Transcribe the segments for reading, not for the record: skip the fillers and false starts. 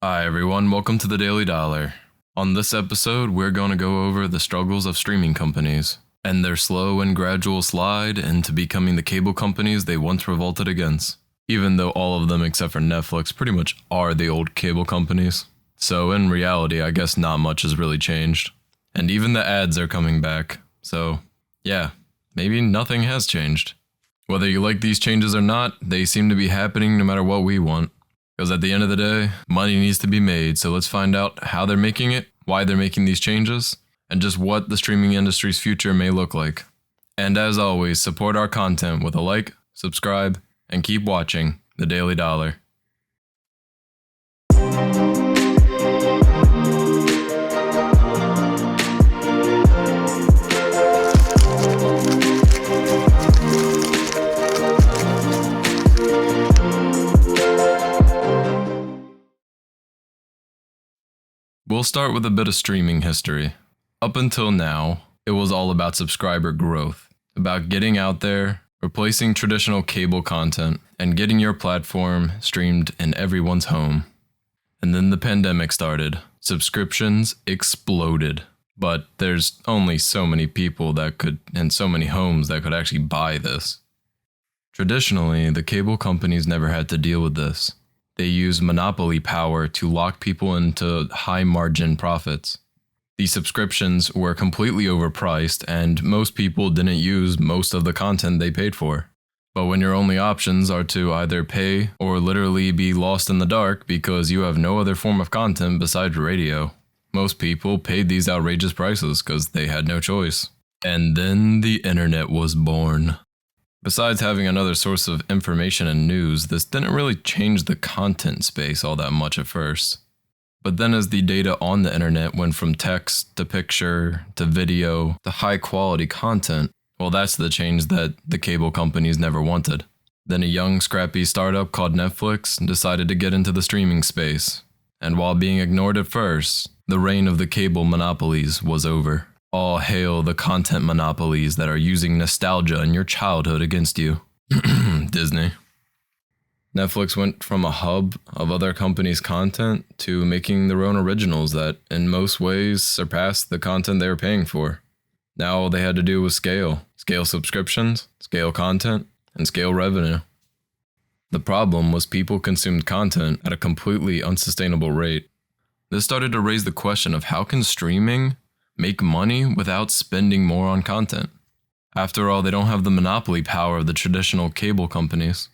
Hi everyone, welcome to the Daily Dollar. On this episode, we're going to go over the struggles of streaming companies and their slow and gradual slide into becoming the cable companies they once revolted against. Even though all of them except for Netflix pretty much are the old cable companies. So in reality, I guess not much has really changed. And even the ads are coming back. So yeah, maybe nothing has changed. Whether you like these changes or not, they seem to be happening no matter what we want. Because at the end of the day, money needs to be made, so let's find out how they're making it, why they're making these changes, and just what the streaming industry's future may look like. And as always, support our content with a like, subscribe, and keep watching The Daily Dollar. We'll start with a bit of streaming history. Up until now, it was all about subscriber growth, about getting out there, replacing traditional cable content, and getting your platform streamed in everyone's home. And then the pandemic started. Subscriptions exploded. But there's only so many people and so many homes that could actually buy this. Traditionally, the cable companies never had to deal with this. They use monopoly power to lock people into high margin profits. These subscriptions were completely overpriced and most people didn't use most of the content they paid for. But when your only options are to either pay or literally be lost in the dark because you have no other form of content besides radio, most people paid these outrageous prices because they had no choice. And then the internet was born. Besides having another source of information and news, this didn't really change the content space all that much at first. But then as the data on the internet went from text to picture to video to high quality content, well, that's the change that the cable companies never wanted. Then a young scrappy startup called Netflix decided to get into the streaming space. And while being ignored at first, the reign of the cable monopolies was over. All hail the content monopolies that are using nostalgia in your childhood against you. Disney. Netflix went from a hub of other companies' content to making their own originals that, in most ways, surpassed the content they were paying for. Now all they had to do was scale. Scale subscriptions, scale content, and scale revenue. The problem was people consumed content at a completely unsustainable rate. This started to raise the question of how can streaming make money without spending more on content? After all, they don't have the monopoly power of the traditional cable companies.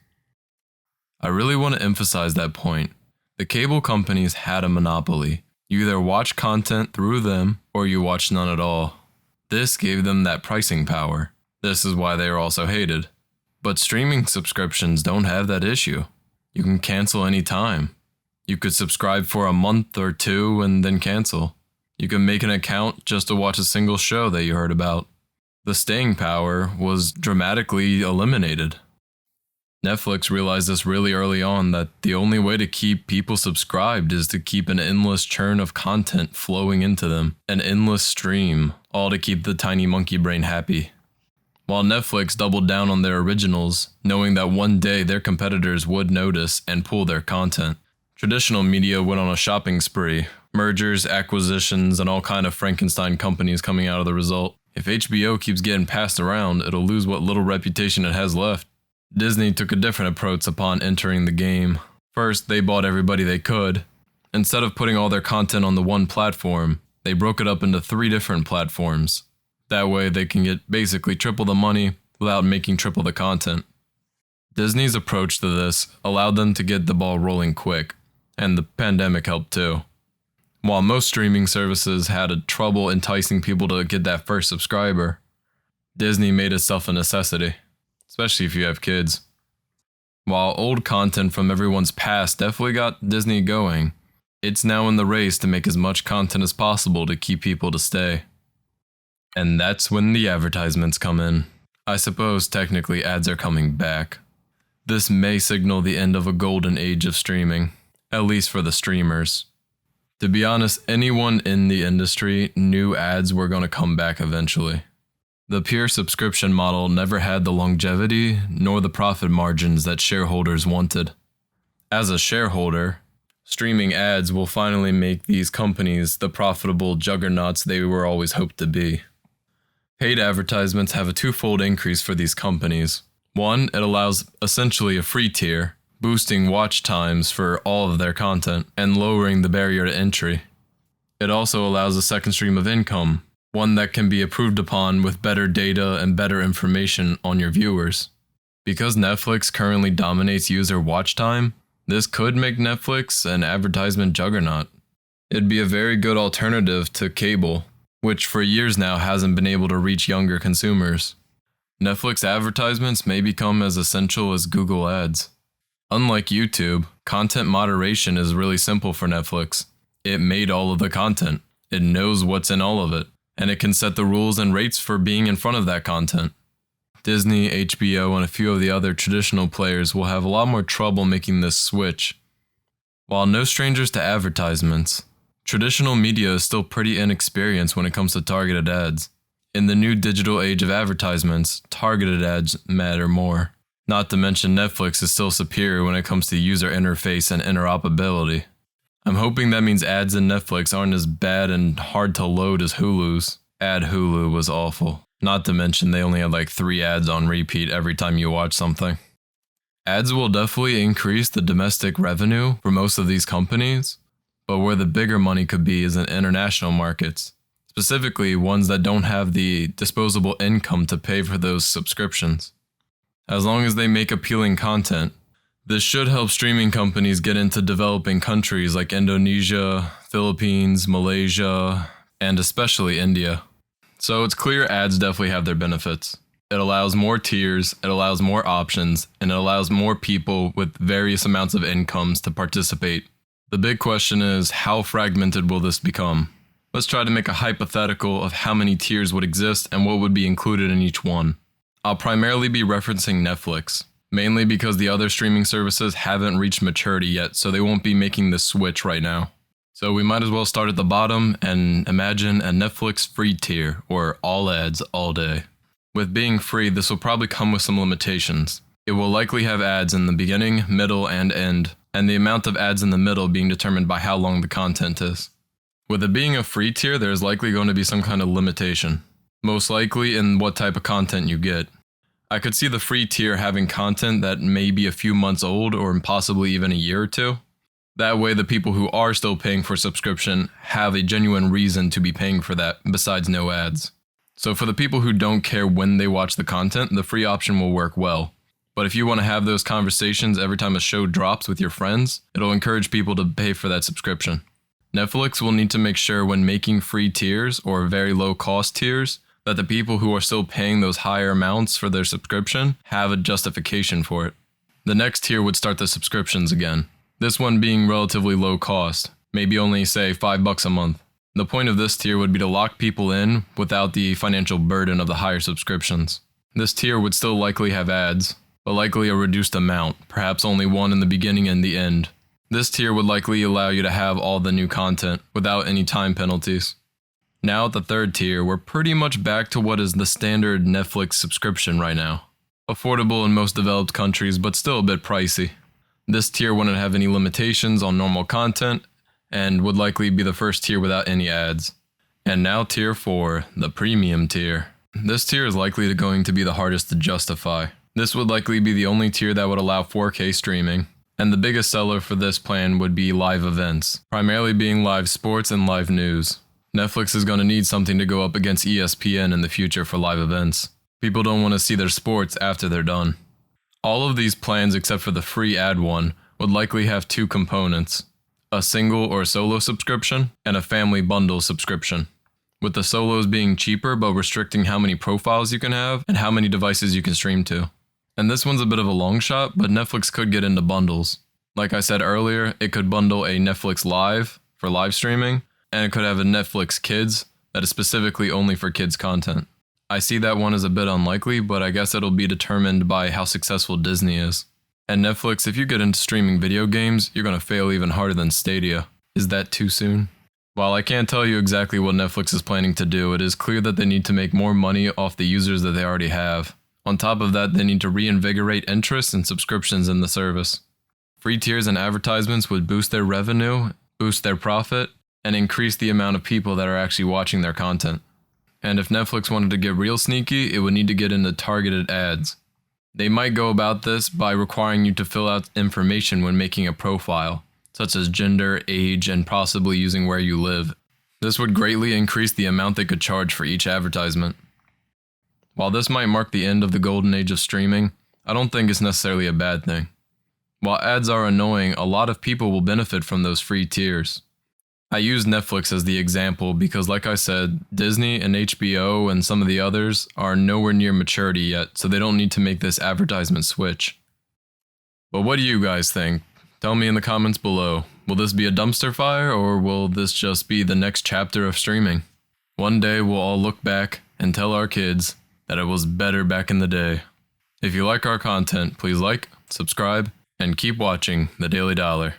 I really want to emphasize that point. The cable companies had a monopoly. You either watch content through them or you watch none at all. This gave them that pricing power. This is why they are also hated. But streaming subscriptions don't have that issue. You can cancel anytime. You could subscribe for a month or two and then cancel. You can make an account just to watch a single show that you heard about. The staying power was dramatically eliminated. Netflix realized this really early on that the only way to keep people subscribed is to keep an endless churn of content flowing into them, an endless stream, all to keep the tiny monkey brain happy. While Netflix doubled down on their originals, knowing that one day their competitors would notice and pull their content. Traditional media went on a shopping spree, mergers, acquisitions, and all kind of Frankenstein companies coming out of the result. If HBO keeps getting passed around, it'll lose what little reputation it has left. Disney took a different approach upon entering the game. First, they bought everybody they could. Instead of putting all their content on the one platform, they broke it up into 3 different platforms. That way they can get basically triple the money without making triple the content. Disney's approach to this allowed them to get the ball rolling quick, and the pandemic helped too. While most streaming services had a trouble enticing people to get that first subscriber, Disney made itself a necessity, especially if you have kids. While old content from everyone's past definitely got Disney going, it's now in the race to make as much content as possible to keep people to stay. And that's when the advertisements come in. I suppose technically ads are coming back. This may signal the end of a golden age of streaming, at least for the streamers. To be honest, anyone in the industry knew ads were going to come back eventually. The pure subscription model never had the longevity nor the profit margins that shareholders wanted. As a shareholder, Streaming ads will finally make these companies the profitable juggernauts they were always hoped to be. Paid advertisements have a twofold increase for these companies. One, it allows essentially a free tier, boosting watch times for all of their content and lowering the barrier to entry. It also allows a second stream of income, one that can be improved upon with better data and better information on your viewers. Because Netflix currently dominates user watch time, this could make Netflix an advertisement juggernaut. It'd be a very good alternative to cable, which for years now hasn't been able to reach younger consumers. Netflix advertisements may become as essential as Google Ads. Unlike YouTube, content moderation is really simple for Netflix. It made all of the content, it knows what's in all of it, and it can set the rules and rates for being in front of that content. Disney, HBO, and a few of the other traditional players will have a lot more trouble making this switch. While no strangers to advertisements, traditional media is still pretty inexperienced when it comes to targeted ads. In the new digital age of advertisements, targeted ads matter more. Not to mention Netflix is still superior when it comes to user interface and interoperability. I'm hoping that means ads in Netflix aren't as bad and hard to load as Hulu's. Ad Hulu was awful. Not to mention they only had like 3 ads on repeat every time you watch something. Ads will definitely increase the domestic revenue for most of these companies, but where the bigger money could be is in international markets, specifically ones that don't have the disposable income to pay for those subscriptions. As long as they make appealing content, this should help streaming companies get into developing countries like Indonesia, Philippines, Malaysia, and especially India. So it's clear ads definitely have their benefits. It allows more tiers, it allows more options, and it allows more people with various amounts of incomes to participate. The big question is, how fragmented will this become? Let's try to make a hypothetical of how many tiers would exist and what would be included in each one. I'll primarily be referencing Netflix, mainly because the other streaming services haven't reached maturity yet, so they won't be making the switch right now. So we might as well start at the bottom and imagine a Netflix free tier, or all ads all day. With being free, this will probably come with some limitations. It will likely have ads in the beginning, middle, and end, and the amount of ads in the middle being determined by how long the content is. With it being a free tier, there is likely going to be some kind of limitation, most likely in what type of content you get. I could see the free tier having content that may be a few months old or possibly even a year or two. That way the people who are still paying for subscription have a genuine reason to be paying for that besides no ads. So for the people who don't care when they watch the content, the free option will work well. But if you want to have those conversations every time a show drops with your friends, it'll encourage people to pay for that subscription. Netflix will need to make sure when making free tiers or very low cost tiers that the people who are still paying those higher amounts for their subscription have a justification for it. The next tier would start the subscriptions again. This one being relatively low cost, maybe only say $5 a month. The point of this tier would be to lock people in without the financial burden of the higher subscriptions. This tier would still likely have ads, but likely a reduced amount, perhaps only one in the beginning and the end. This tier would likely allow you to have all the new content without any time penalties. Now at the third tier, we're pretty much back to what is the standard Netflix subscription right now. Affordable in most developed countries, but still a bit pricey. This tier wouldn't have any limitations on normal content, and would likely be the first tier without any ads. And now tier 4, the premium tier. This tier is likely going to be the hardest to justify. This would likely be the only tier that would allow 4K streaming, and the biggest seller for this plan would be live events, primarily being live sports and live news. Netflix is going to need something to go up against ESPN in the future for live events. People don't want to see their sports after they're done. All of these plans except for the free ad one would likely have 2 components, a single or solo subscription and a family bundle subscription, with the solos being cheaper but restricting how many profiles you can have and how many devices you can stream to. And this one's a bit of a long shot, but Netflix could get into bundles. Like I said earlier, it could bundle a Netflix Live for live streaming, and it could have a Netflix Kids that is specifically only for kids content. I see that one as a bit unlikely, but I guess it'll be determined by how successful Disney is. And Netflix, if you get into streaming video games, you're going to fail even harder than Stadia. Is that too soon? While I can't tell you exactly what Netflix is planning to do, it is clear that they need to make more money off the users that they already have. On top of that, they need to reinvigorate interest and subscriptions in the service. Free tiers and advertisements would boost their revenue, boost their profit, and increase the amount of people that are actually watching their content. And if Netflix wanted to get real sneaky, it would need to get into targeted ads. They might go about this by requiring you to fill out information when making a profile, such as gender, age, and possibly using where you live. This would greatly increase the amount they could charge for each advertisement. While this might mark the end of the golden age of streaming, I don't think it's necessarily a bad thing. While ads are annoying, a lot of people will benefit from those free tiers. I use Netflix as the example because, like I said, Disney and HBO and some of the others are nowhere near maturity yet, so they don't need to make this advertisement switch. But what do you guys think? Tell me in the comments below. Will this be a dumpster fire, or will this just be the next chapter of streaming? One day we'll all look back and tell our kids that it was better back in the day. If you like our content, please like, subscribe, and keep watching The Daily Dollar.